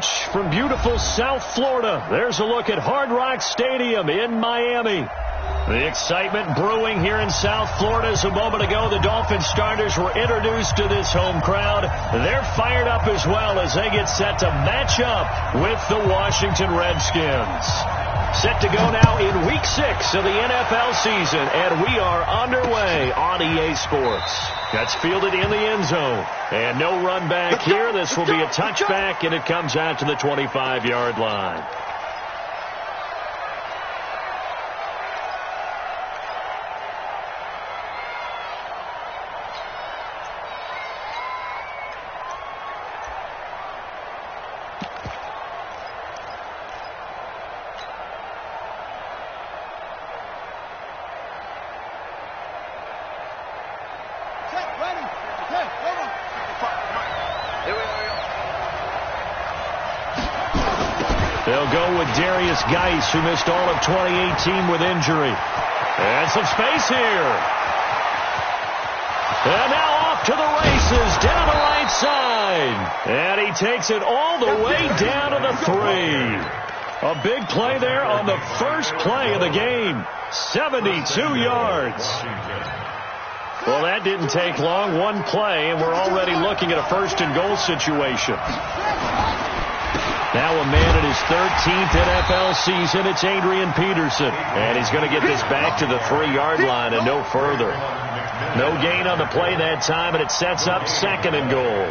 coach from beautiful South Florida. There's a look at Hard Rock Stadium in Miami. The excitement brewing here in South Florida. As a moment ago, the Dolphins starters were introduced to this home crowd. They're fired up as well as they get set to match up with the Washington Redskins. Set to go now in Week 6 of the NFL season, and we are underway on EA Sports. That's fielded in the end zone. And no run back here. This will be a touchback, and it comes out to the 25-yard line. They'll go with Darius Geis, who missed all of 2018 with injury. And some space here. And now off to the races, down the right side. And he takes it all the way down to the 3. A big play there on the first play of the game. 72 yards. Well, that didn't take long. One play, and we're already looking at a first-and-goal situation. Now a man in his 13th NFL season, it's Adrian Peterson. And he's going to get this back to the 3-yard line and no further. No gain on the play that time, and it sets up second and goal.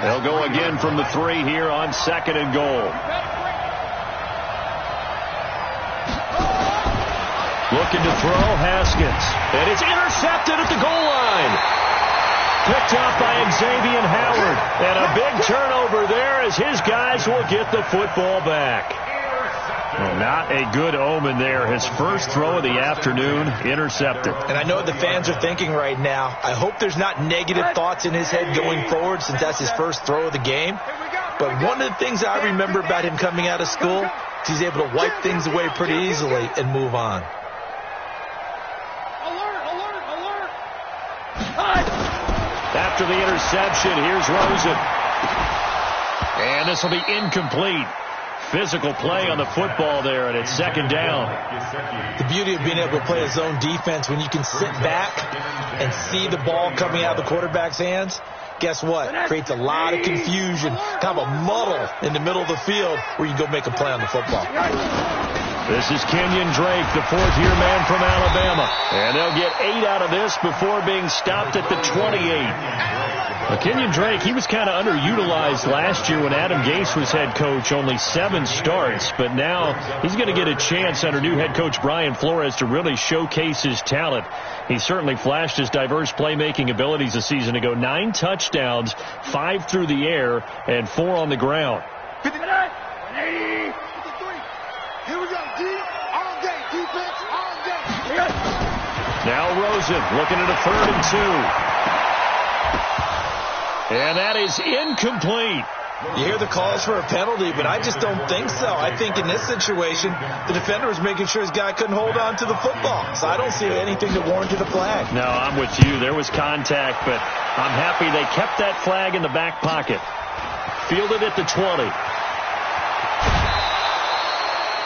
They'll go again from the 3 here on second and goal. Looking to throw, Haskins. And it's intercepted at the goal line. Picked up by Xavier Howard. And a big turnover there as his guys will get the football back. Well, not a good omen there. His first throw of the afternoon, intercepted. And I know what the fans are thinking right now. I hope there's not negative thoughts in his head going forward since that's his first throw of the game. But one of the things I remember about him coming out of school is he's able to wipe things away pretty easily and move on. After the interception, here's Rosen. And this will be incomplete. Physical play on the football there, and it's second down. The beauty of being able to play a zone defense when you can sit back and see the ball coming out of the quarterback's hands, guess what? Creates a lot of confusion, kind of a muddle in the middle of the field where you go make a play on the football. This is Kenyon Drake, the fourth-year man from Alabama. And they'll get 8 out of this before being stopped at the 28. Kenyon Drake, he was kind of underutilized last year when Adam Gase was head coach, only 7 starts. But now he's going to get a chance under new head coach Brian Flores to really showcase his talent. He certainly flashed his diverse playmaking abilities a season ago. 9 touchdowns, 5 through the air, and 4 on the ground. 59, 180. Here we go, D. All day, defense, all day. Now Rosen looking at a 3rd and 2. And that is incomplete. You hear the calls for a penalty, but I just don't think so. I think in this situation, the defender was making sure his guy couldn't hold on to the football. So I don't see anything that warranted a flag. No, I'm with you. There was contact, but I'm happy they kept that flag in the back pocket. Fielded at the 20.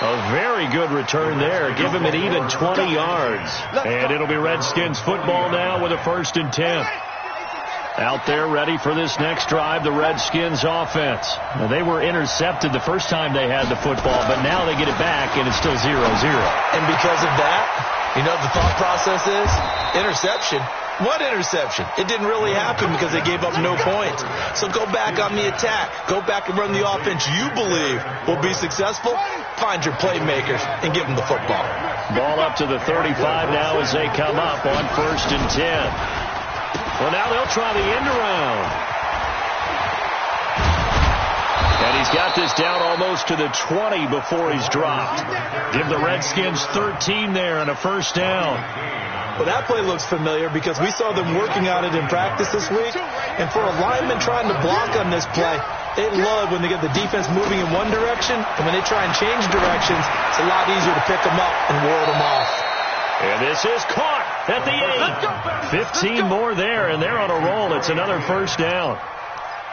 A very good return there. Give him an even 20 yards. And it'll be Redskins football now with a 1st and 10. Out there ready for this next drive, the Redskins offense. Now, they were intercepted the first time they had the football, but now they get it back, and it's still 0-0. And because of that, you know what the thought process is? Interception. What interception? It didn't really happen because they gave up no points. So go back on the attack. Go back and run the offense you believe will be successful. Find your playmakers and give them the football. Ball up to the 35 now as they come up on 1st and 10. Well, now they'll try the end around. And he's got this down almost to the 20 before he's dropped. Give the Redskins 13 there and a 1st down. Well, that play looks familiar because we saw them working on it in practice this week. And for a lineman trying to block on this play, they love when they get the defense moving in one direction. And when they try and change directions, it's a lot easier to pick them up and ward them off. And this is caught at the 8. 15 more there, and they're on a roll. It's another 1st down.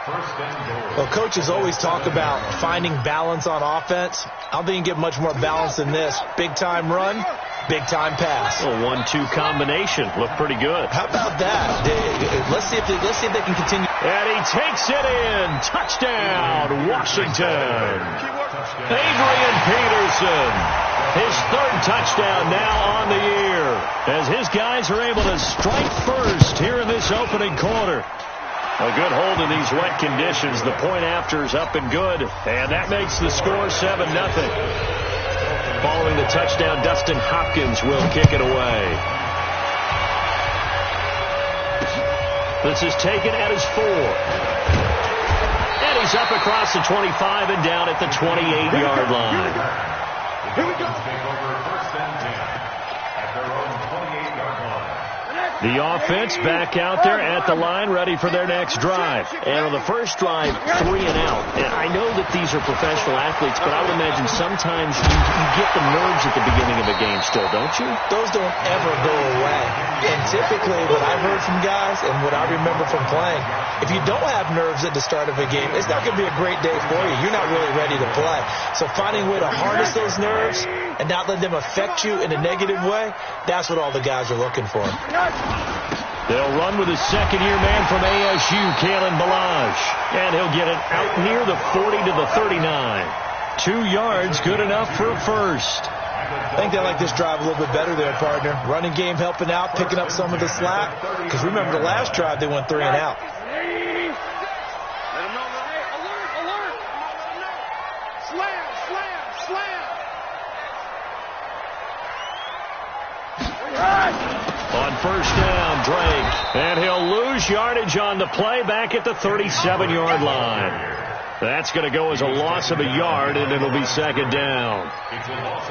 Well, coaches always talk about finding balance on offense. I don't think you can get much more balance than this. Big-time run, big-time pass. A 1-2 combination. Looked pretty good. How about that? Let's see if they can continue. And he takes it in. Touchdown, Washington. Adrian Peterson. His third touchdown now on the year, as his guys are able to strike first here in this opening quarter. A good hold in these wet conditions. The point after is up and good, and that makes the score 7-0. Following the touchdown, Dustin Hopkins will kick it away. This is taken at his 4. And he's up across the 25 and down at the 28-yard line. Here we go. The offense back out there at the line, ready for their next drive. And on the first drive, 3 and out. And I know that these are professional athletes, but I would imagine sometimes you get the nerves at the beginning of a game still, don't you? Those don't ever go away. And typically what I've heard from guys and what I remember from playing, if you don't have nerves at the start of a game, it's not going to be a great day for you. You're not really ready to play. So finding a way to harness those nerves and not let them affect you in a negative way, that's what all the guys are looking for. They'll run with a second-year man from ASU, Kalen Ballage. And he'll get it out near the 40 to the 39. 2 yards, good enough for a first. I think they like this drive a little bit better there, partner. Running game helping out, picking up some of the slack. Because remember, the last drive they went 3 and out. Let him know. Hey, alert. Slam. On first down, Drake. And he'll lose yardage on the play back at the 37-yard line. That's going to go as a loss of a yard, and it'll be second down.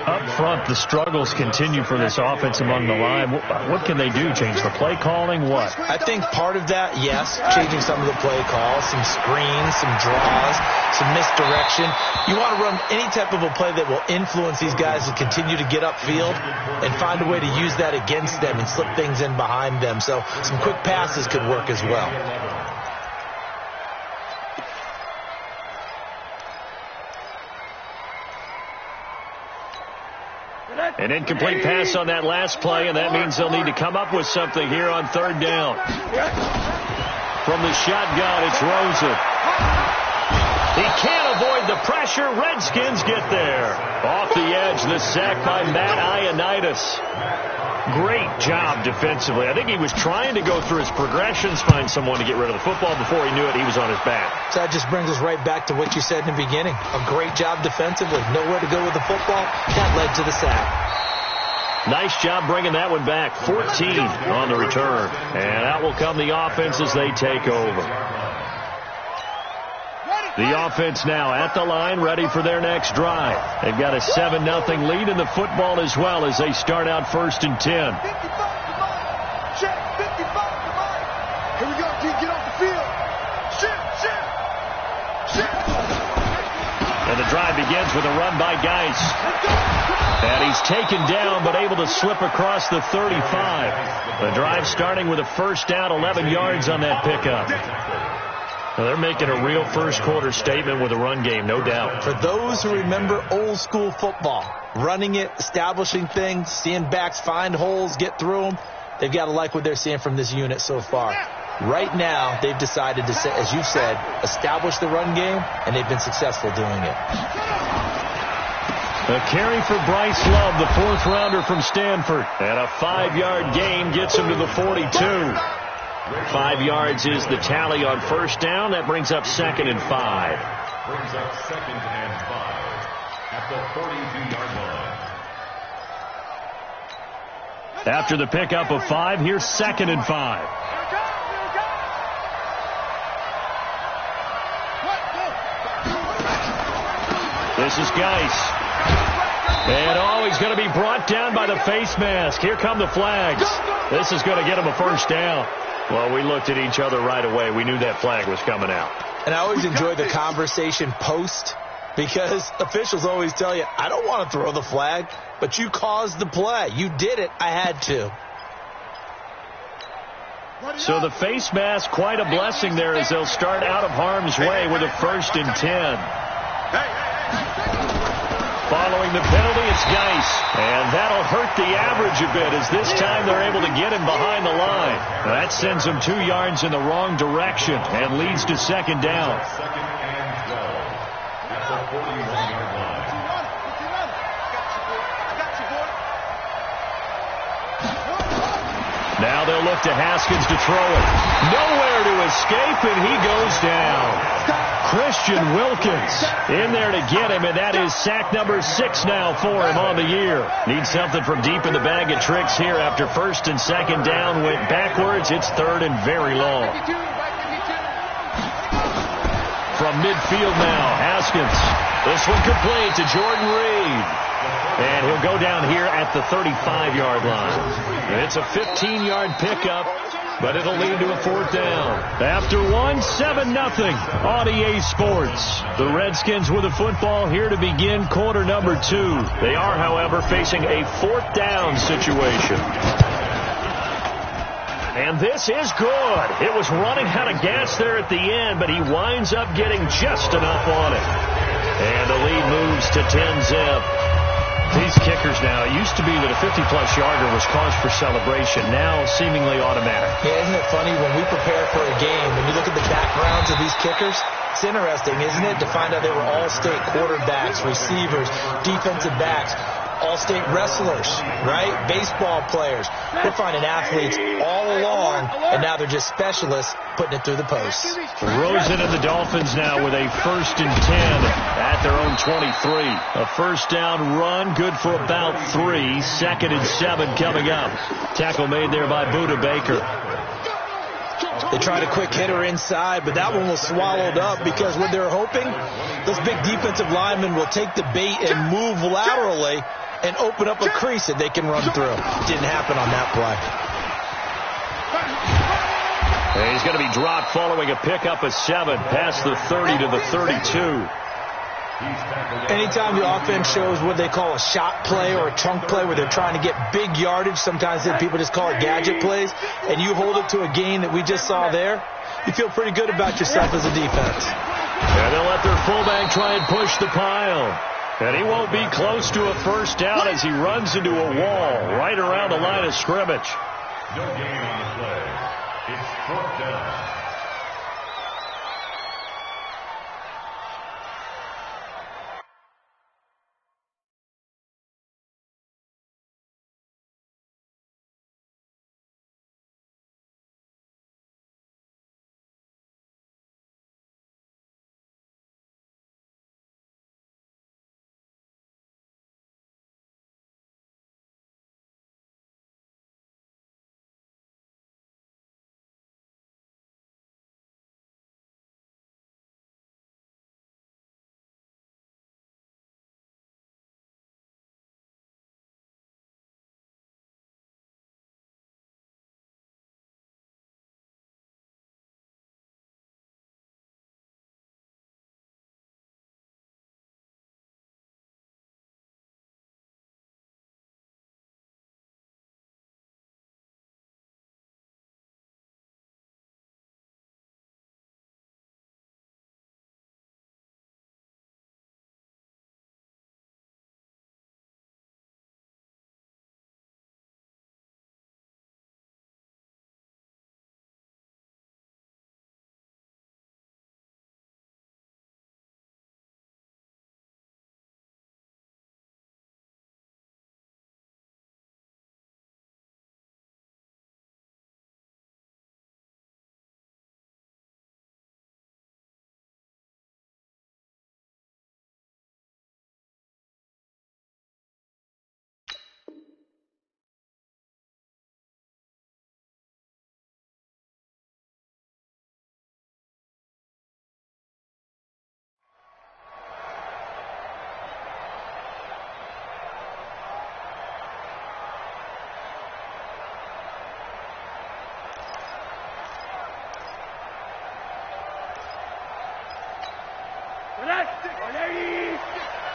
Up front, the struggles continue for this offense among the line. What can they do? Change the play calling? What? I think part of that, yes, changing some of the play calls, some screens, some draws, some misdirection. You want to run any type of a play that will influence these guys to continue to get upfield and find a way to use that against them and slip things in behind them. So some quick passes could work as well. An incomplete pass on that last play, and that means they'll need to come up with something here on third down. From the shotgun, it's Rosen. He can't avoid the pressure. Redskins get there. Off the edge, the sack by Matt Ioannidis. Great job defensively. I think he was trying to go through his progressions, find someone to get rid of the football. Before he knew it, he was on his back. So that just brings us right back to what you said in the beginning. A great job defensively. Nowhere to go with the football. That led to the sack. Nice job bringing that one back. 14 on the return. And out will come the offense as they take over. The offense now at the line, ready for their next drive. They've got a 7-0 lead in the football as well as they start out 1st and 10. 55 Check, 55 Here we go, D. Get off the field. Shift. And the drive begins with a run by Geis. And he's taken down but able to slip across the 35. The drive starting with a first down, 11 yards on that pickup. Now they're making a real first-quarter statement with a run game, no doubt. For those who remember old-school football, running it, establishing things, seeing backs find holes, get through them, they've got to like what they're seeing from this unit so far. Right now, they've decided to, as you said, establish the run game, and they've been successful doing it. A carry for Bryce Love, the 4th-rounder from Stanford. And a 5-yard gain gets him to the 42. 5 yards is the tally on first down. That brings up 2nd and 5. Brings up 2nd and 5 at the 42-yard line. After the pickup of 5, here's 2nd and 5. This is Geis. And he's going to be brought down by the face mask. Here come the flags. This is going to get him a first down. Well, we looked at each other right away. We knew that flag was coming out. And I always enjoy the conversation post, because officials always tell you, I don't want to throw the flag, but you caused the play. You did it. I had to. So the face mask, quite a blessing there as they'll start out of harm's way with a 1st and 10. Following the penalty, it's Geis. And that'll hurt the average a bit as this time they're able to get him behind the line. That sends him 2 yards in the wrong direction and leads to 2nd down. Second and 12 at the 41-yard line. Now they'll look to Haskins to throw it. Nowhere to escape, and he goes down. Christian Wilkins in there to get him, and that is sack number 6 now for him on the year. Needs something from deep in the bag of tricks here after 1st and 2nd down. Went backwards. It's 3rd and very long. From midfield now, Haskins. This one complete to Jordan Reed. And he'll go down here at the 35-yard line. It's a 15-yard pickup, but it'll lead to a 4th down. After 7-0 on EA Sports. The Redskins with the football here to begin quarter number 2. They are, however, facing a 4th down situation. And this is good. It was running out of gas there at the end, but he winds up getting just enough on it. And the lead moves to 10-zip. These kickers now, it used to be that a 50-plus yarder was cause for celebration. Now, seemingly automatic. Yeah, isn't it funny when we prepare for a game, when you look at the backgrounds of these kickers, it's interesting, isn't it, to find out they were all-state quarterbacks, receivers, defensive backs, all-state wrestlers, right? Baseball players. We're finding athletes all along, and now they're just specialists putting it through the posts. Rosen and the Dolphins now with a 1st and 10 at their own 23. A 1st down run, good for about 3. 2nd and 7 coming up. Tackle made there by Budda Baker. They tried a quick hitter inside, but that one was swallowed up because what they're hoping, those big defensive linemen will take the bait and move laterally and open up a crease that they can run through. Didn't happen on that play. And he's going to be dropped following a pickup of 7 past the 30 to the 32. Anytime the offense shows what they call a shot play or a chunk play where they're trying to get big yardage, sometimes people just call it gadget plays, and you hold it to a gain that we just saw there, you feel pretty good about yourself as a defense. And they'll let their fullback try and push the pile. And he won't be close to a 1st down as he runs into a wall right around the line of scrimmage. No gain on the play. It's 4th down.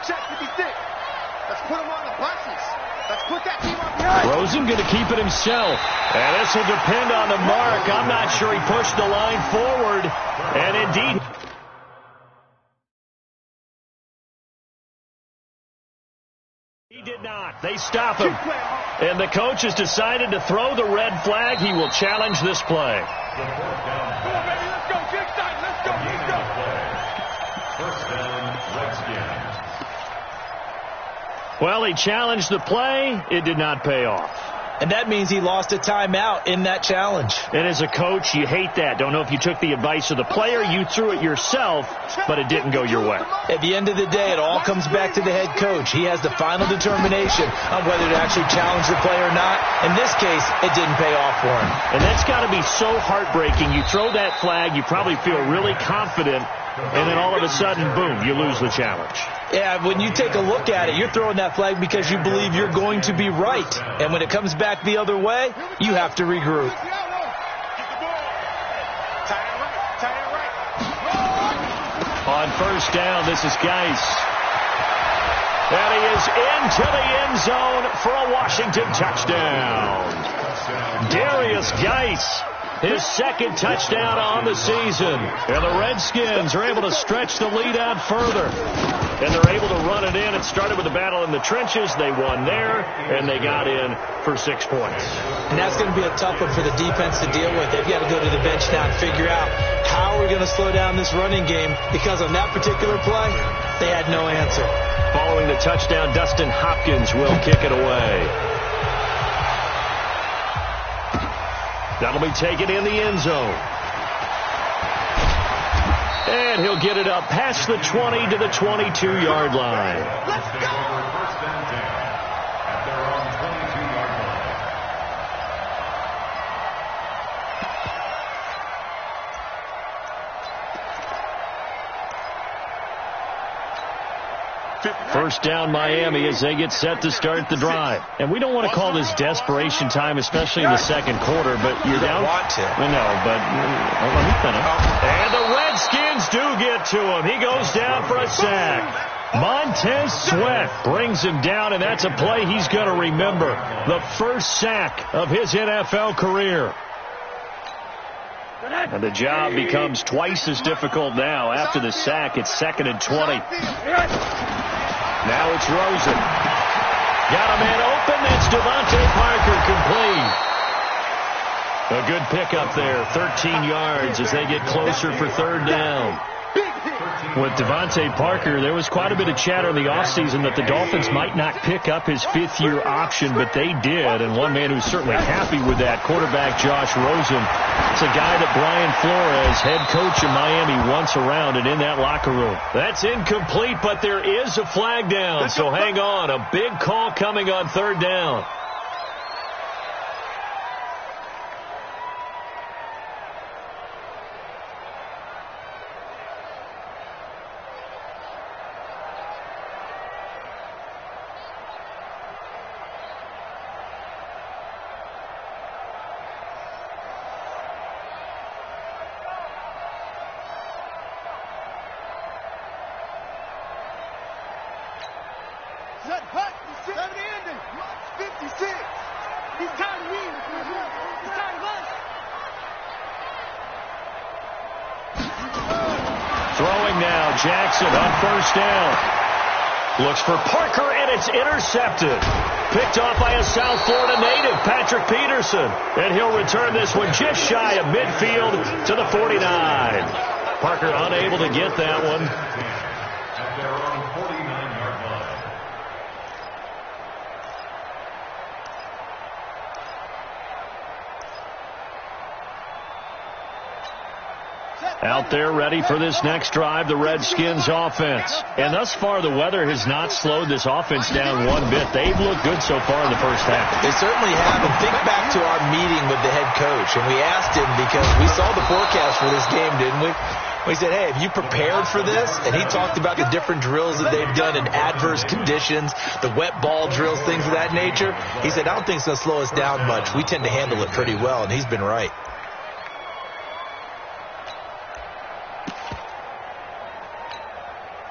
Check 56. Let's put him on the buses. Let's put that team on behind. Rosen going to keep it himself. And this will depend on the mark. I'm not sure he pushed the line forward. And indeed, he did not. They stop him. And the coach has decided to throw the red flag. He will challenge this play. Come on, baby. Let's go. Big time. Let's go. Let's go. First down, Redskins. Well, he challenged the play. It did not pay off. And that means he lost a timeout in that challenge. And as a coach, you hate that. Don't know if you took the advice of the player. You threw it yourself, but it didn't go your way. At the end of the day, it all comes back to the head coach. He has the final determination on whether to actually challenge the play or not. In this case, it didn't pay off for him. And that's got to be so heartbreaking. You throw that flag, you probably feel really confident, and then all of a sudden, boom, you lose the challenge. Yeah, when you take a look at it, you're throwing that flag because you believe you're going to be right. And when it comes back the other way, you have to regroup. On first down, this is Geis. And he is into the end zone for a Washington touchdown. Darius Geis, his second touchdown on the season. And the Redskins are able to stretch the lead out further. And they're able to run it in. It started with a battle in the trenches. They won there, and they got in for 6 points. And that's going to be a tough one for the defense to deal with. They've got to go to the bench now and figure out how we're going to slow down this running game, because on that particular play, they had no answer. Following the touchdown, Dustin Hopkins will kick it away. That'll be taken in the end zone. And he'll get it up past the 20 to the 22-yard line. Let's go! First and 10 at their own 22-yard line. First down Miami as they get set to start the drive. And we don't want to call this desperation time, especially in the second quarter, but you're down. Want to. I know, but let me finish. And the Redskins do get to him. He goes down for a sack. Montez Sweat brings him down, and that's a play he's going to remember. The first sack of his NFL career. And the job becomes twice as difficult now. After the sack, it's 2nd and 20. Now it's Rosen. Got a man open. It's Devontae Parker complete. A good pickup there. 13 yards as they get closer for third down. With Devontae Parker, there was quite a bit of chatter in the offseason that the Dolphins might not pick up his fifth-year option, but they did. And one man who's certainly happy with that, quarterback Josh Rosen. It's a guy that Brian Flores, head coach in Miami, wants around and in that locker room. That's incomplete, but there is a flag down, so hang on. A big call coming on third down. Throwing now, Jackson on first down. Looks for Parker, and it's intercepted. Picked off by a South Florida native, Patrick Peterson. And he'll return this one just shy of midfield to the 49. Parker unable to get that one. At their own 49-yard line. Out there ready for this next drive, the Redskins offense. And thus far, the weather has not slowed this offense down one bit. They've looked good so far in the first half. They certainly have. And think back to our meeting with the head coach. And we asked him, because we saw the forecast for this game, didn't we? We said, hey, have you prepared for this? And he talked about the different drills that they've done in adverse conditions, the wet ball drills, things of that nature. He said, I don't think it's going to slow us down much. We tend to handle it pretty well, and he's been right.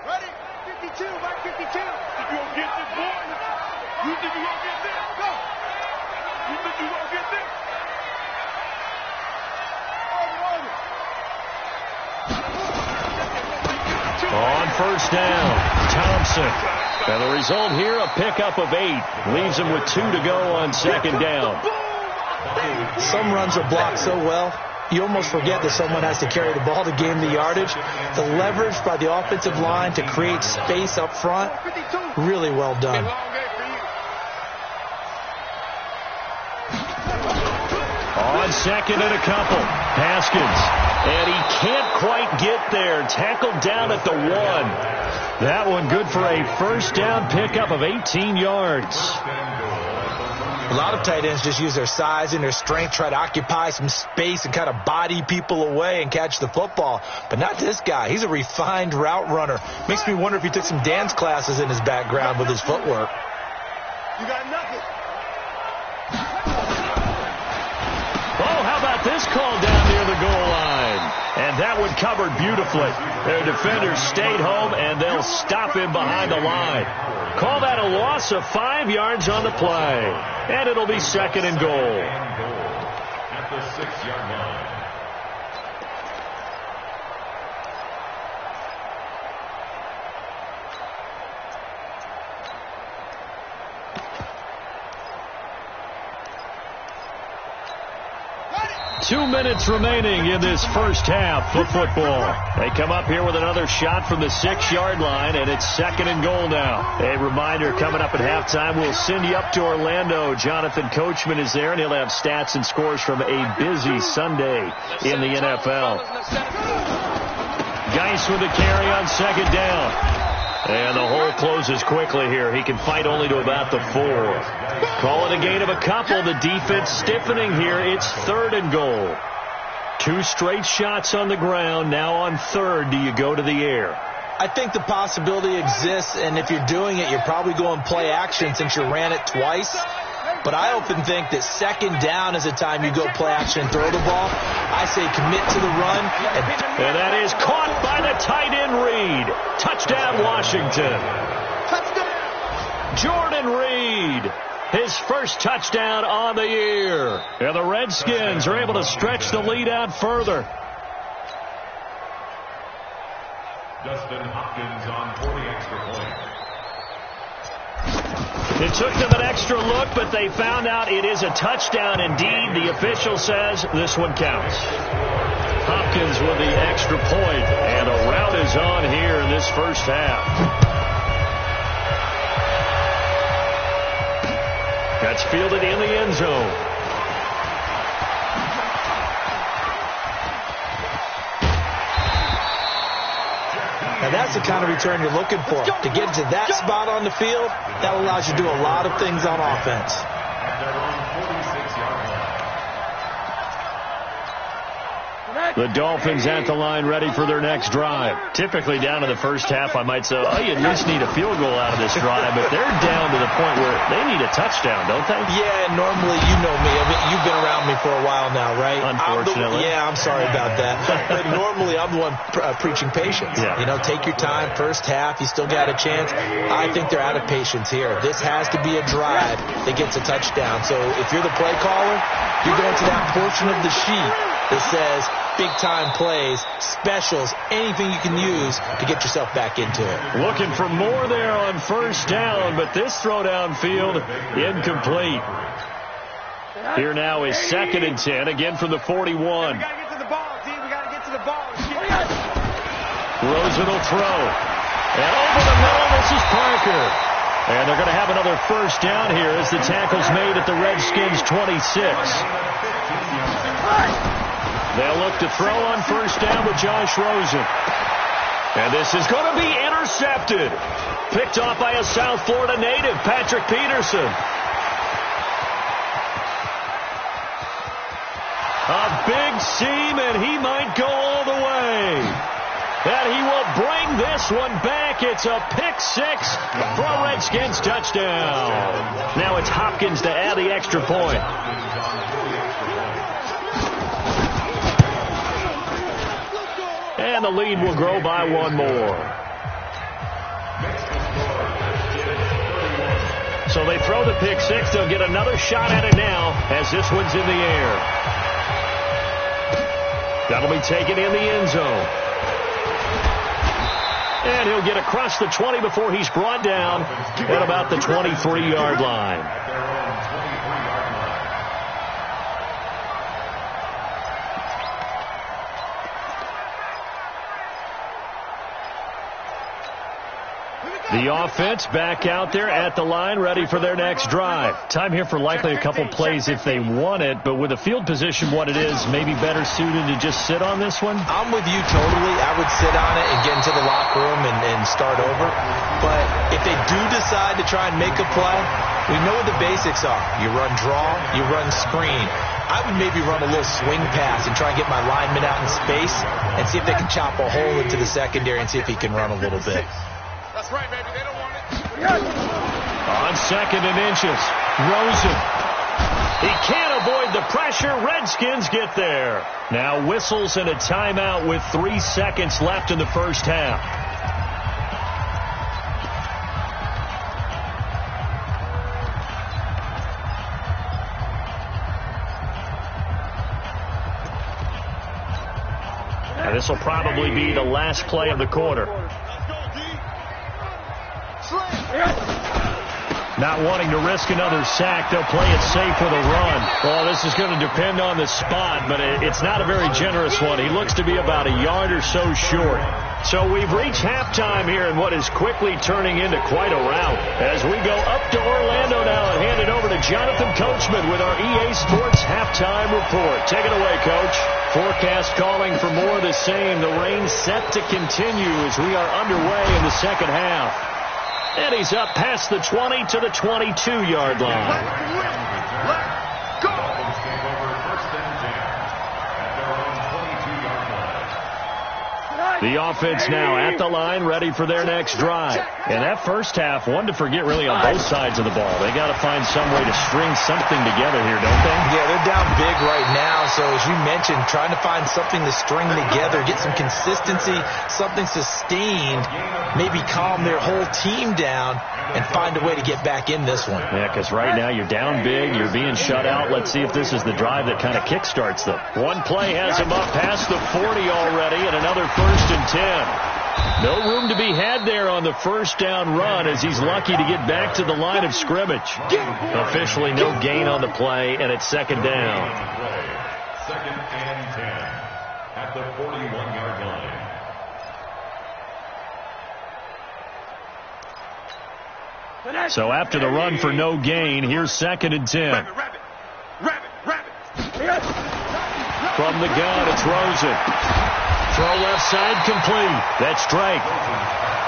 Ready? 52, Mike 52. You gonna get this boy? You think you gonna get this? Go. You think you gonna get this? On first down, Thompson. And the result here, a pickup of 8. Leaves him with 2 to go on second down. Some runs are blocked so well, you almost forget that someone has to carry the ball to gain the yardage. The leverage by the offensive line to create space up front, really well done. On second and a couple, Haskins. And he can't quite get there. Tackled down at the 1. That one good for a first down pickup of 18 yards. A lot of tight ends just use their size and their strength, try to occupy some space and kind of body people away and catch the football. But not this guy. He's a refined route runner. Makes me wonder if he took some dance classes in his background with his footwork. You got nothing. Oh, how about this call down near the goal line? And that one covered beautifully. Their defenders stayed home, and they'll stop him behind the line. Call that a loss of 5 yards on the play. And it'll be second and goal. At the 6-yard line. Two minutes remaining in this first half of football. They come up here with another shot from the 6-yard line, and it's second and goal now. A reminder, coming up at halftime, we'll send you up to Orlando. Jonathan Coachman is there, and he'll have stats and scores from a busy Sunday in the NFL. Geis with the carry on second down. And the hole closes quickly here. He can fight only to about the 4. Call it a gain of a couple. The defense stiffening here. It's third and goal. 2 straight shots on the ground. Now on third, do you go to the air? I think the possibility exists, and if you're doing it, you're probably going play action since you ran it twice. But I often think that second down is the time you go play action and throw the ball. I say commit to the run. And that is caught by the tight end Reed. Touchdown, Washington. Touchdown. Jordan Reed, his first touchdown on the year. And the Redskins are able to stretch the lead out further. Dustin Hopkins on 40 extra points. It took them an extra look, but they found out it is a touchdown indeed. The official says this one counts. Hopkins with the extra point, and a rout is on here in this first half. That's fielded in the end zone. Now that's the kind of return you're looking for. To get to that spot on the field, that allows you to do a lot of things on offense. At their own 46-yard line. The Dolphins at the line ready for their next drive. Typically down to the first half, I might say, oh, you at least need a field goal out of this drive. But they're down to the point where they need a touchdown, don't they? Yeah, normally, you know me. I mean, you've been around me for a while now, right? Unfortunately. I'm sorry about that. But normally, I'm the one preaching patience. Yeah. You know, take your time. First half, you still got a chance. I think they're out of patience here. This has to be a drive that gets a touchdown. So if you're the play caller, you're going to that portion of the sheet that says big-time plays, specials, anything you can use to get yourself back into it. Looking for more there on first down, but this throw downfield incomplete. Here now is second and 10, again from the 41. We got to get to the ball, D. We got to get to the ball. Rosen will throw. And over the middle, this is Parker. And they're going to have another first down here as the tackle's made at the Redskins' 26. They'll look to throw on first down with Josh Rosen. And this is going to be intercepted. Picked off by a South Florida native, Patrick Peterson. A big seam, and he might go all the way. And he will bring this one back. It's a pick six for a Redskins touchdown. Now it's Hopkins to add the extra point. And the lead will grow by one more. So So they throw the pick six. They'll get another shot at it now as this one's in the air. That'll be taken in the end zone. And he'll get across the 20 before he's brought down at about the 23-yard line. The offense back out there at the line, ready for their next drive. Time here for likely a couple plays if they want it, but with the field position what it is, maybe better suited to just sit on this one? I'm with you totally. I would sit on it and get into the locker room and start over. But if they do decide to try and make a play, we know what the basics are. You run draw, you run screen. I would maybe run a little swing pass and try and get my lineman out in space and see if they can chop a hole into the secondary and see if he can run a little bit. That's right, baby. They don't want it. On second and inches, Rosen. He can't avoid the pressure. Redskins get there. Now whistles and a timeout with 3 seconds left in the first half. And this will probably be the last play of the quarter. Not wanting to risk another sack, they'll play it safe with a run. Well, this is going to depend on the spot, but it's not a very generous one. He looks to be about a yard or so short. So we've reached halftime here in what is quickly turning into quite a rout. As we go up to Orlando now and hand it over to Jonathan Coachman with our EA Sports Halftime Report. Take it away, Coach. Forecast calling for more of the same. The rain set to continue as we are underway in the second half. And he's up past the 20 to the 22-yard line. Let's go. The offense now at the line, ready for their next drive. And that first half, one to forget really on both sides of the ball. They got to find some way to string something together here, don't they? Yeah, they're down big right now. So as you mentioned, trying to find something to string together, get some consistency, something sustained, maybe calm their whole team down and find a way to get back in this one. Yeah, because right now you're down big, you're being shut out. Let's see if this is the drive that kind of kickstarts them. One play has him up past the 40 already, and another first and 10. No room to be had there on the first down run as he's lucky to get back to the line of scrimmage. Officially no gain on the play, and it's second down. Second and 10 at the 41-yard line. So after the run for no gain, here's second and 10. Rabbit. From the gun, it's Rosen. Throw left side complete. That's Drake.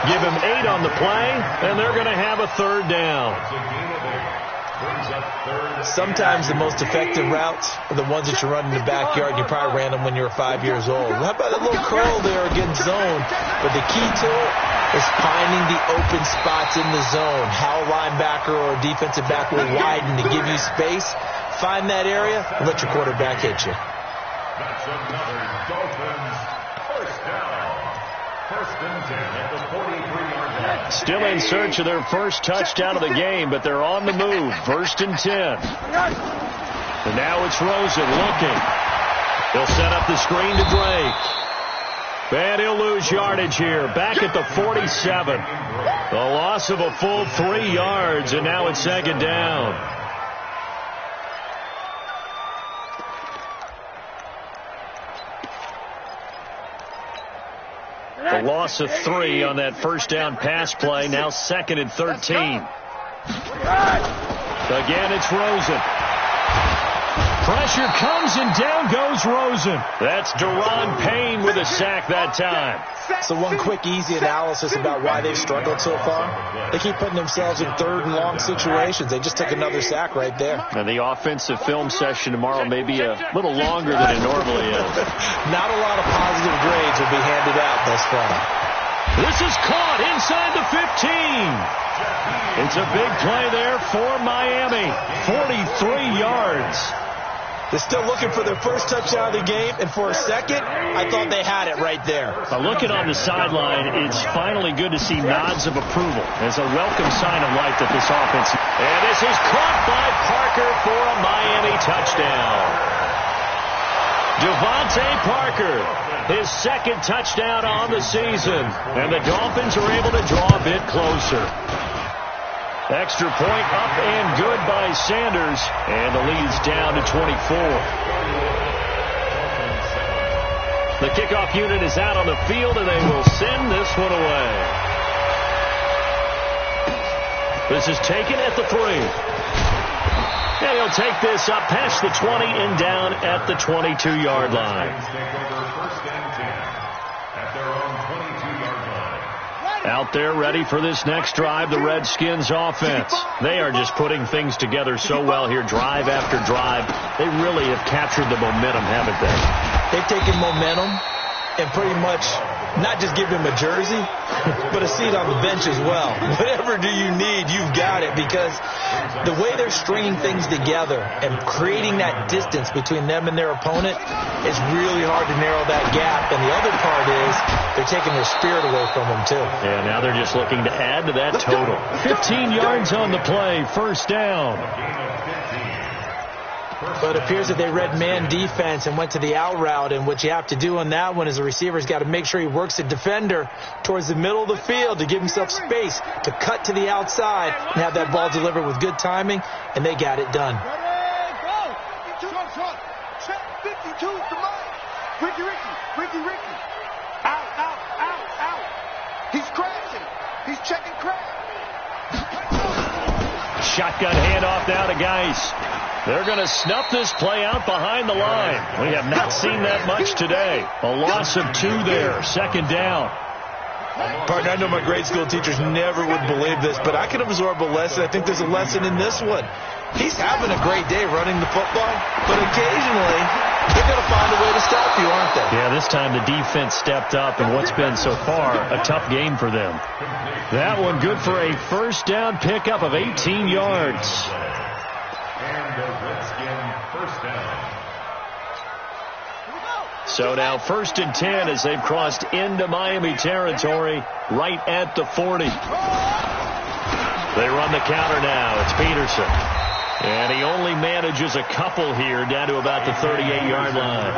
Give him 8 on the play, and they're going to have a third down. Sometimes the most effective routes are the ones that you run in the backyard. You probably ran them when you were 5 years old. How about a little curl there against zone? But the key to it is finding the open spots in the zone. How a linebacker or a defensive back will widen to give you space. Find that area and let your quarterback hit you. That's another Dolphins first down. First and 10 at the 43-yard line. Still in search of their first touchdown of the game, but they're on the move. First and 10. And now it's Rosen looking. He'll set up the screen to Drake. And he'll lose yardage here. Back at the 47. The loss of a full 3 yards, and now it's second down. The loss of 3 on that first down pass play. Now second and 13. Again, it's Rosen. Pressure comes and down goes Rosen. That's Deron Payne with a sack that time. So one quick, easy analysis about why they've struggled so far. They keep putting themselves in third and long situations. They just took another sack right there. And the offensive film session tomorrow may be a little longer than it normally is. Not a lot of positive grades will be handed out thus far. This is caught inside the 15. It's a big play there for Miami. 43 yards. They're still looking for their first touchdown of the game, and for a second, I thought they had it right there. Looking on the sideline, it's finally good to see nods of approval as a welcome sign of life that this offense. And this is caught by Parker for a Miami touchdown. Devontae Parker, his second touchdown on the season, and the Dolphins are able to draw a bit closer. Extra point up and good by Sanders, and the lead's down to 24. The kickoff unit is out on the field, and they will send this one away. This is taken at the 3. And he'll take this up past the 20 and down at the 22-yard line. Out there ready for this next drive, the Redskins offense. They are just putting things together so well here, drive after drive. They really have captured the momentum, haven't they? They've taken momentum and pretty much not just give him a jersey, but a seat on the bench as well. Whatever do you need, you've got it, because the way they're stringing things together and creating that distance between them and their opponent is really hard to narrow that gap. And the other part is they're taking their spirit away from them, too. Yeah, now they're just looking to add to that total. 15 yards on the play, first down. But it appears that they read man defense and went to the out route, and what you have to do on that one is the receiver's got to make sure he works the defender towards the middle of the field to give himself space to cut to the outside and have that ball delivered with good timing, and they got it done. Ricky. Out. He's crashing. He's checking crash. Shotgun handoff now to Geis. They're going to snuff this play out behind the line. We have not seen that much today. A loss of 2 there, second down. Partner, I know my grade school teachers never would believe this, but I can absorb a lesson. I think there's a lesson in this one. He's having a great day running the football, but occasionally they're going to find a way to stop you, aren't they? Yeah, this time the defense stepped up in what's been so far a tough game for them. That one good for a first down pickup of 18 yards. And the Redskin first down. So now 1st and 10 as they've crossed into Miami territory right at the 40. They run the counter now. It's Peterson. And he only manages a couple here down to about the 38-yard line.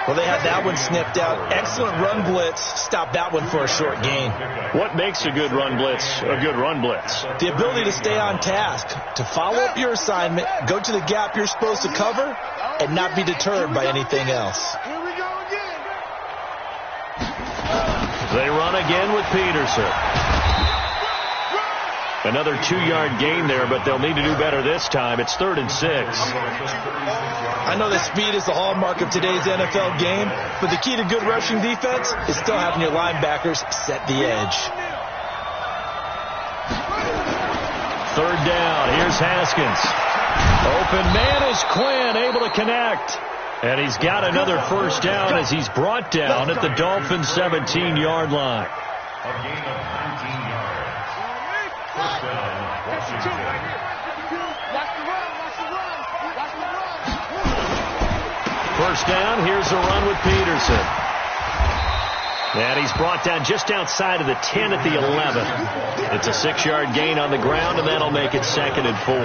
Well, they had that one snipped out. Excellent run blitz. Stop that one for a short gain. What makes a good run blitz a good run blitz? The ability to stay on task, to follow up your assignment, go to the gap you're supposed to cover, and not be deterred by anything else. Here we go again. They run again with Peterson. Another 2-yard gain there, but they'll need to do better this time. It's 3rd and 6. I know that speed is the hallmark of today's NFL game, but the key to good rushing defense is still having your linebackers set the edge. 3rd down. Here's Haskins. Open man is Quinn, able to connect. And he's got another first down as he's brought down at the Dolphins' 17-yard line. A gain of 19 yards. First down, Washington. First down, here's a run with Peterson. And he's brought down just outside of the 10 at the 11. It's a 6-yard gain on the ground, and that'll make it 2nd and 4.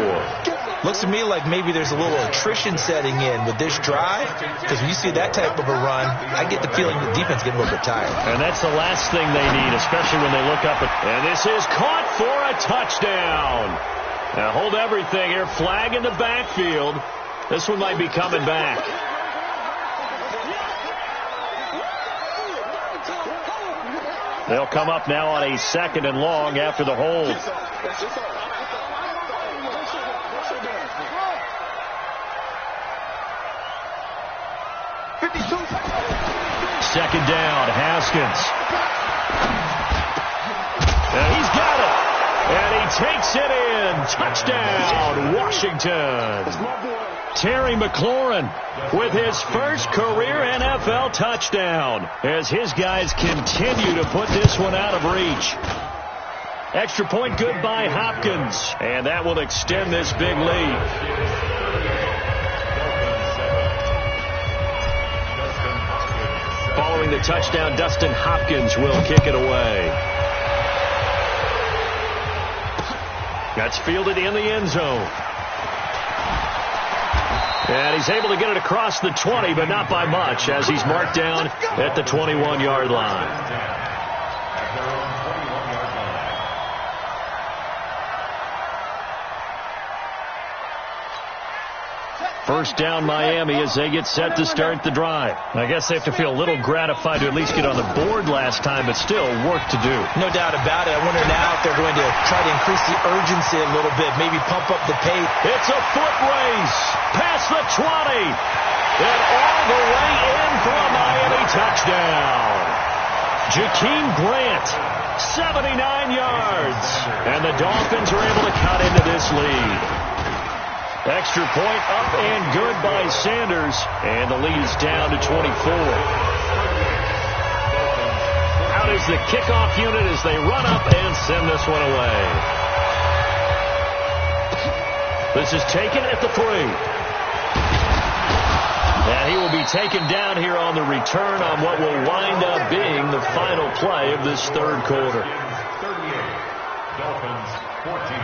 Looks to me like maybe there's a little attrition setting in with this drive, because when you see that type of a run, I get the feeling the defense is getting a little bit tired. And that's the last thing they need, especially when they look up. And this is caught for a touchdown. Now hold everything here. Flag in the backfield. This one might be coming back. They'll come up now on a 2nd and long after the hold. Second down, Haskins. And he's got it. And he takes it in. Touchdown, Washington. Terry McLaurin with his first career NFL touchdown as his guys continue to put this one out of reach. Extra point good by Hopkins. And that will extend this big lead. Following the touchdown, Dustin Hopkins will kick it away. That's fielded in the end zone. And he's able to get it across the 20, but not by much, as he's marked down at the 21-yard line. First down, Miami, as they get set to start the drive. I guess they have to feel a little gratified to at least get on the board last time, but still work to do. No doubt about it. I wonder now if they're going to try to increase the urgency a little bit, maybe pump up the pace. It's a foot race past the 20 and all the way in for a Miami touchdown. Jakeem Grant, 79 yards, and the Dolphins are able to cut into this lead. Extra point up and good by Sanders, and the lead is down to 24. Out is the kickoff unit as they run up and send this one away. This is taken at the 3. And he will be taken down here on the return on what will wind up being the final play of this third quarter. 38, Dolphins 14.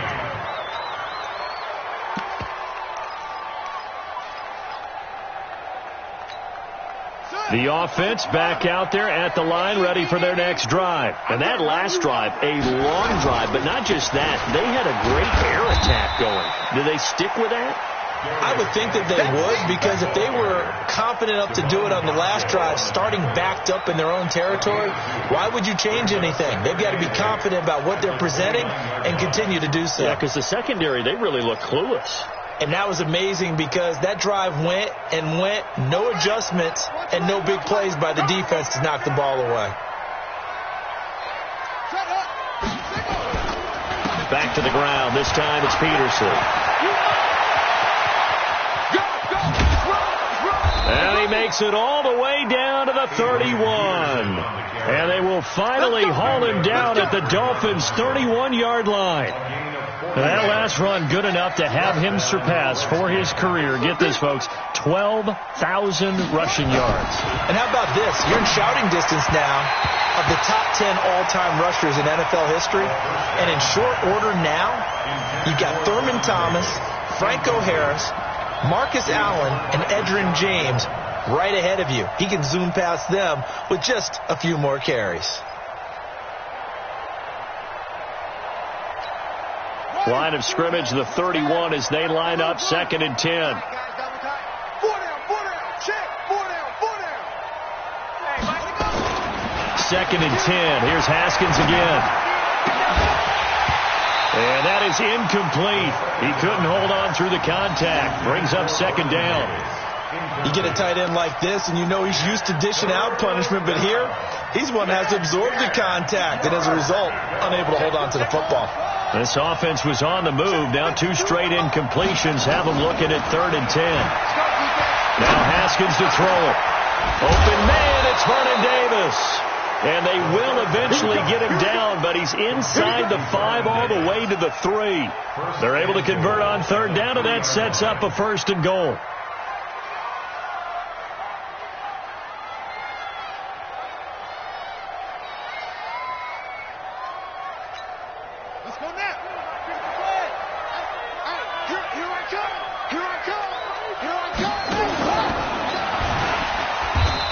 The offense back out there at the line, ready for their next drive. And that last drive, a long drive, but not just that. They had a great air attack going. Do they stick with that? I would think that they would, because if they were confident enough to do it on the last drive, starting backed up in their own territory, why would you change anything? They've got to be confident about what they're presenting and continue to do so. Yeah, because the secondary, they really look clueless. And that was amazing because that drive went and went, no adjustments and no big plays by the defense to knock the ball away. Back to the ground. This time it's Peterson. And he makes it all the way down to the 31. And they will finally haul him down at the Dolphins' 31-yard line. That last run good enough to have him surpass for his career, get this, folks, 12,000 rushing yards. And how about this? You're in shouting distance now of the top 10 all-time rushers in NFL history. And in short order now, you've got Thurman Thomas, Franco Harris, Marcus Allen, and Edgerrin James right ahead of you. He can zoom past them with just a few more carries. Line of scrimmage, the 31, as they line up, 2nd and 10. Second and 10. Here's Haskins again. And that is incomplete. He couldn't hold on through the contact. Brings up 2nd down. You get a tight end like this, and you know he's used to dishing out punishment, but here, he's one that has absorbed the contact, and as a result, unable to hold on to the football. This offense was on the move. Now 2 straight incompletions have them looking at 3rd and 10. Now Haskins to throw it. Open man, it's Vernon Davis. And they will eventually get him down, but he's inside the 5 all the way to the 3. They're able to convert on 3rd down, and that sets up a 1st and goal.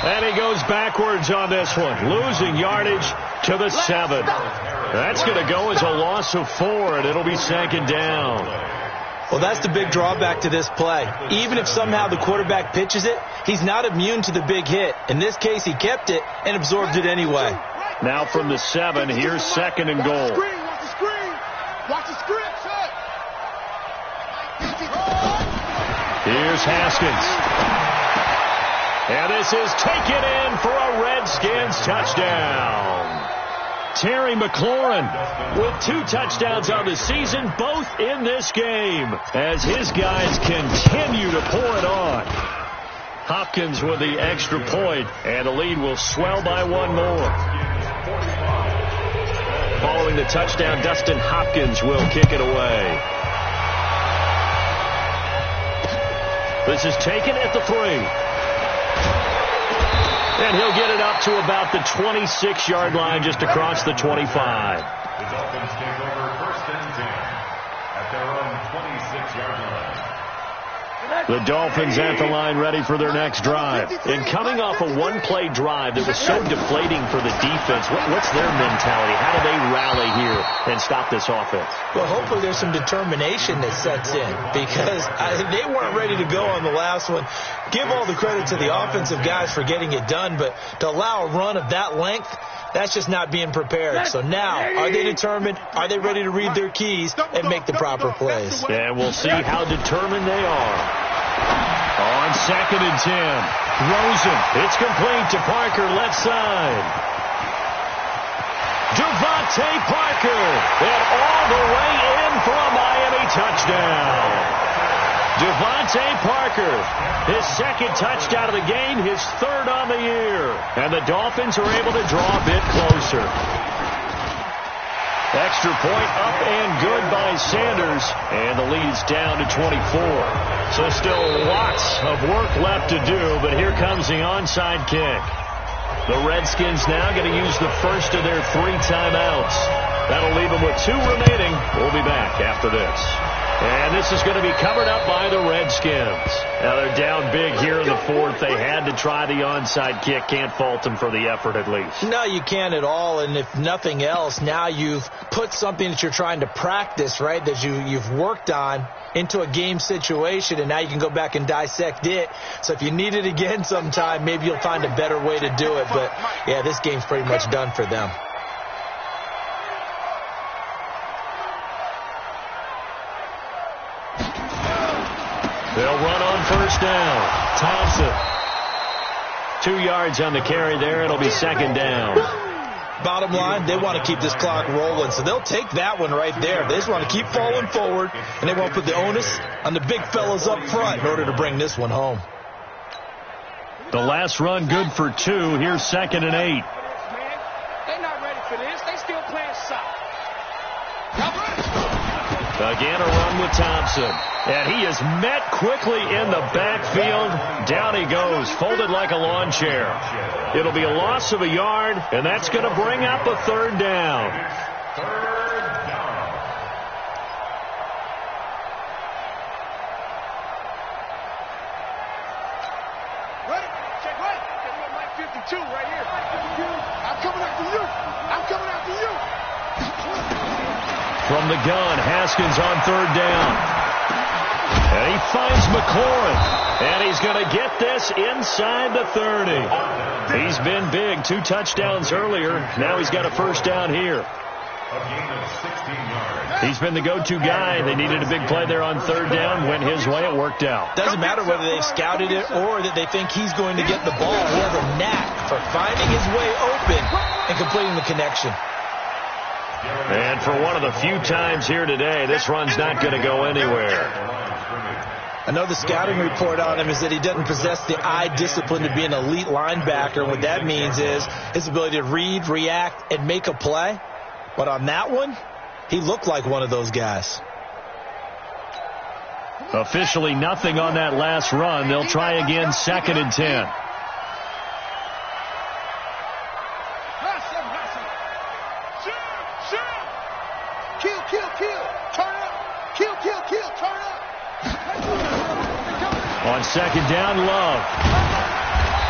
And he goes backwards on this one, losing yardage to the 7. That's going to go as a loss of 4, and it'll be 2nd down. Well, that's the big drawback to this play. Even if somehow the quarterback pitches it, he's not immune to the big hit. In this case, he kept it and absorbed it anyway. Now from the 7, here's 2nd and goal. Watch the screen, son. Here's Haskins. And this is taken in for a Redskins touchdown. Terry McLaurin with 2 touchdowns on the season, both in this game, as his guys continue to pour it on. Hopkins with the extra point, and the lead will swell by 1 more. Following the touchdown, Dustin Hopkins will kick it away. This is taken at the 3. And he'll get it up to about the 26-yard line, just across the 25. The Dolphins take over 1st and 10 at their own 26-yard line. The Dolphins at the line ready for their next drive. And coming off a one-play drive that was so deflating for the defense, what's their mentality? How do they rally here and stop this offense? Well, hopefully there's some determination that sets in because they weren't ready to go on the last one. Give all the credit to the offensive guys for getting it done, but to allow a run of that length, that's just not being prepared. So now, are they determined? Are they ready to read their keys and make the proper plays? And we'll see how determined they are. On 2nd and 10, throws it. It's complete to Parker, left side. Devontae Parker, and all the way in for a Miami touchdown. Devontae Parker, his 2nd touchdown of the game, his 3rd on the year. And the Dolphins are able to draw a bit closer. Extra point up and good by Sanders, and the lead's down to 24. So still lots of work left to do, but here comes the onside kick. The Redskins now going to use the first of their 3 timeouts. That'll leave them with 2 remaining. We'll be back after this. And this is going to be covered up by the Redskins. Now they're down big here in the 4th. They had to try the onside kick. Can't fault them for the effort at least. No, you can't at all. And if nothing else, now you've put something that you're trying to practice, right, that you've worked on into a game situation, and now you can go back and dissect it. So if you need it again sometime, maybe you'll find a better way to do it. But, yeah, this game's pretty much done for them. They'll run on 1st down. Thompson. 2 yards on the carry there. It'll be 2nd down. Bottom line, they want to keep this clock rolling, so they'll take that one right there. They just want to keep falling forward, and they won't put the onus on the big fellas up front in order to bring this one home. The last run good for 2. Here's 2nd and 8. They're not ready for this. They still playing soft. Again, a run with Thompson. And he is met quickly in the backfield. Down he goes, folded like a lawn chair. It'll be a loss of a yard, and that's going to bring up a 3rd down. 3rd down. Ready? Check right. Mike 52 right here. I'm coming after you. I'm coming after you. From the gun, Haskins on 3rd down. And he finds McLaurin. And he's going to get this inside the 30. He's been big. 2 touchdowns earlier. Now he's got a 1st down here. A gain of 16 yards. He's been the go-to guy. They needed a big play there on 3rd down. Went his way. It worked out. Doesn't matter whether they've scouted it or that they think he's going to get the ball. He has a knack for finding his way open and completing the connection. And for one of the few times here today, this run's not going to go anywhere. I know the scouting report on him is that he doesn't possess the eye discipline to be an elite linebacker. What that means is his ability to read, react, and make a play. But on that one, he looked like one of those guys. Officially nothing on that last run. They'll try again, 2nd and 10. On 2nd down, Love.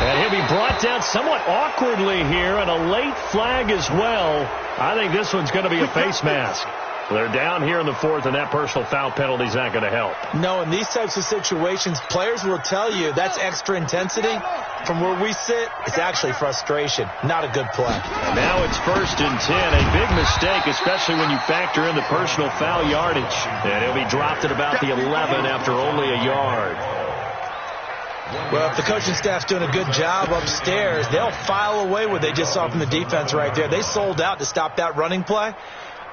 And he'll be brought down somewhat awkwardly here, and a late flag as well. I think this one's going to be a face mask. They're down here in the 4th, and that personal foul penalty is not going to help. No, in these types of situations, players will tell you that's extra intensity. From where we sit, it's actually frustration. Not a good play. Now it's 1st and 10. A big mistake, especially when you factor in the personal foul yardage. And he'll be dropped at about the 11 after only a yard. Well, if the coaching staff's doing a good job upstairs, they'll file away what they just saw from the defense right there. They sold out to stop that running play.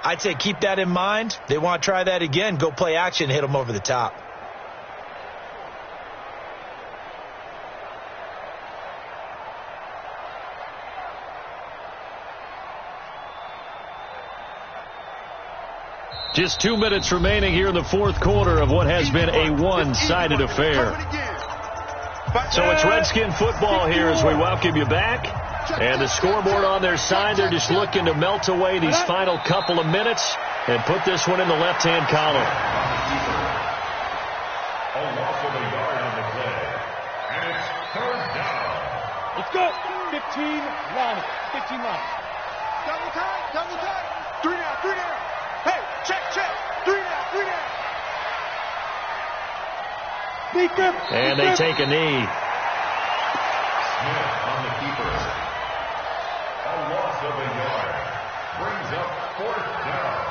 I'd say keep that in mind. They want to try that again. Go play action, hit them over the top. Just 2 minutes remaining here in the 4th quarter of what has been a one-sided affair. So it's Redskin football here as we welcome you back. And the scoreboard on their side, they're just looking to melt away these final couple of minutes and put this one in the left-hand column. A loss of a yard on the play. And it's third down. Let's go. 15 line. 15 line. Double time. Double time. 3 down. 3 down. Hey, check. 3 down. 3 down. Beat them. And they take a knee. Smith on the keeper. A loss of a yard. Brings up fourth down.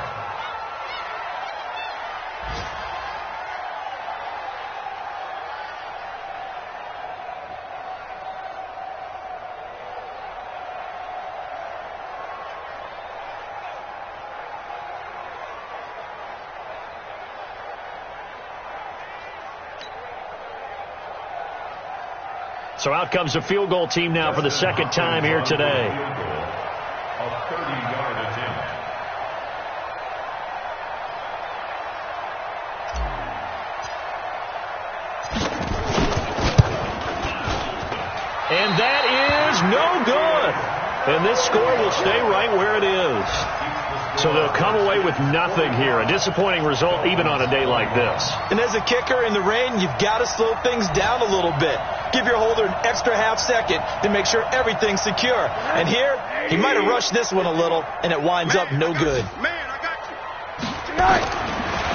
So out comes a field goal team now for the second time here today. A 30-yard attempt. And that is no good. And this score will stay right where it is. So they'll come away with nothing here. A disappointing result even on a day like this. And as a kicker in the rain, you've got to slow things down a little bit. Give your holder an extra half second to make sure everything's secure. And here, he might have rushed this one a little, and it winds up no good. Man, I got you.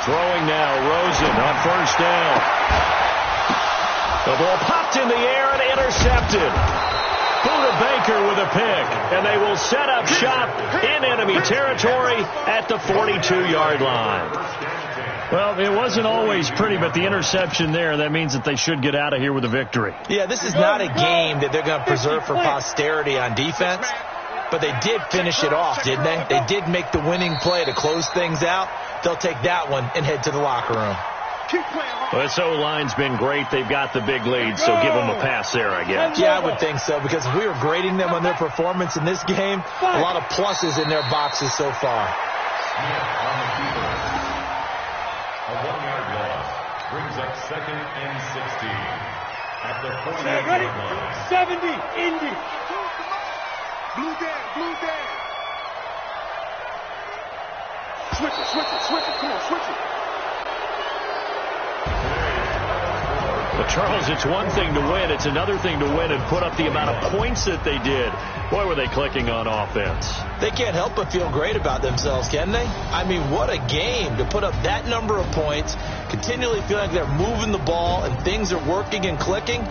Throwing now, Rosen on first down. The ball popped in the air and intercepted. Buda Baker with a pick, and they will set up shop in enemy territory at the 42-yard line. Well, it wasn't always pretty, but the interception there, that means that they should get out of here with a victory. Yeah, this is not a game that they're going to preserve for posterity on defense, but they did finish it off, didn't they? They did make the winning play to close things out. They'll take that one and head to the locker room. Well, this O-line's been great. They've got the big lead, so give them a pass there, I guess. Yeah, I would think so, because if we were grading them on their performance in this game, a lot of pluses in their boxes so far. Smith on the keeper. A 1-yard loss brings up second and 16 at the 48-yard line. 70, Indy. Blue dead. Switch it. Come on, switch it. But, Charles, it's one thing to win. It's another thing to win and put up the amount of points that they did. Boy, were they clicking on offense. They can't help but feel great about themselves, can they? I mean, what a game to put up that number of points, continually feel like they're moving the ball and things are working and clicking.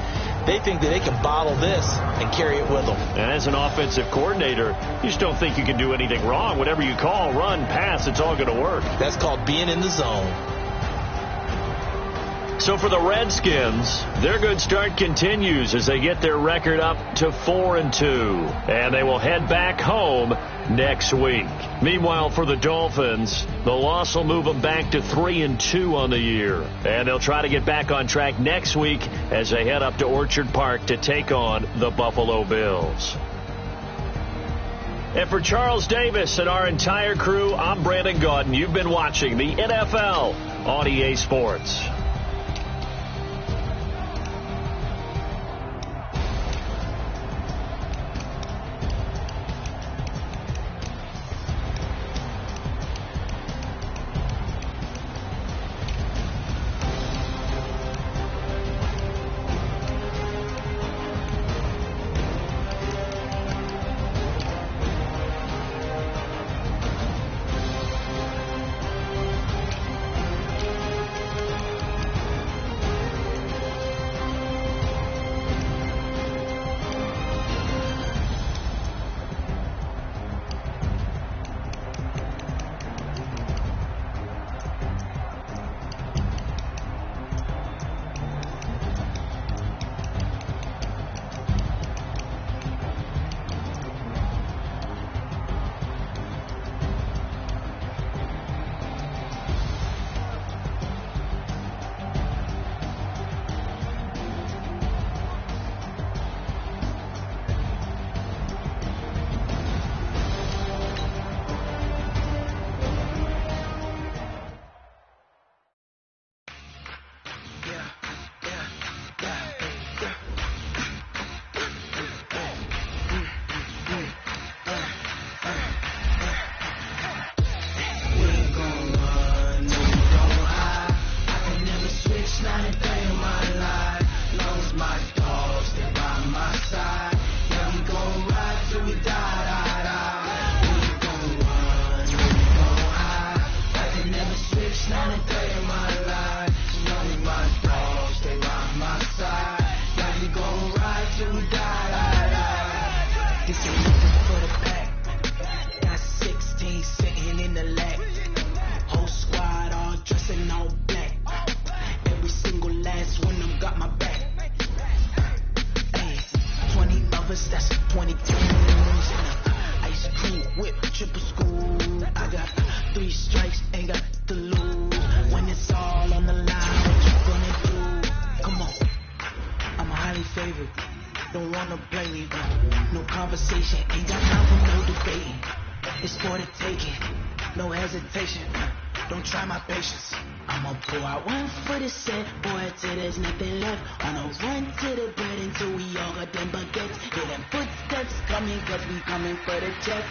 They think that they can bottle this and carry it with them. And as an offensive coordinator, you just don't think you can do anything wrong. Whatever you call, run, pass, it's all going to work. That's called being in the zone. So for the Redskins, their good start continues as they get their record up to 4-2. And they will head back home next week. Meanwhile, for the Dolphins, the loss will move them back to 3-2 on the year. And they'll try to get back on track next week as they head up to Orchard Park to take on the Buffalo Bills. And for Charles Davis and our entire crew, I'm Brandon Gaudin. You've been watching the NFL on EA Sports. It's for the taking, no hesitation. Don't try my patience. I'ma pull out one for the set, boy, till there's nothing left. On a run to the bread until we all got them baguettes. Hear them footsteps coming, cause we coming for the check.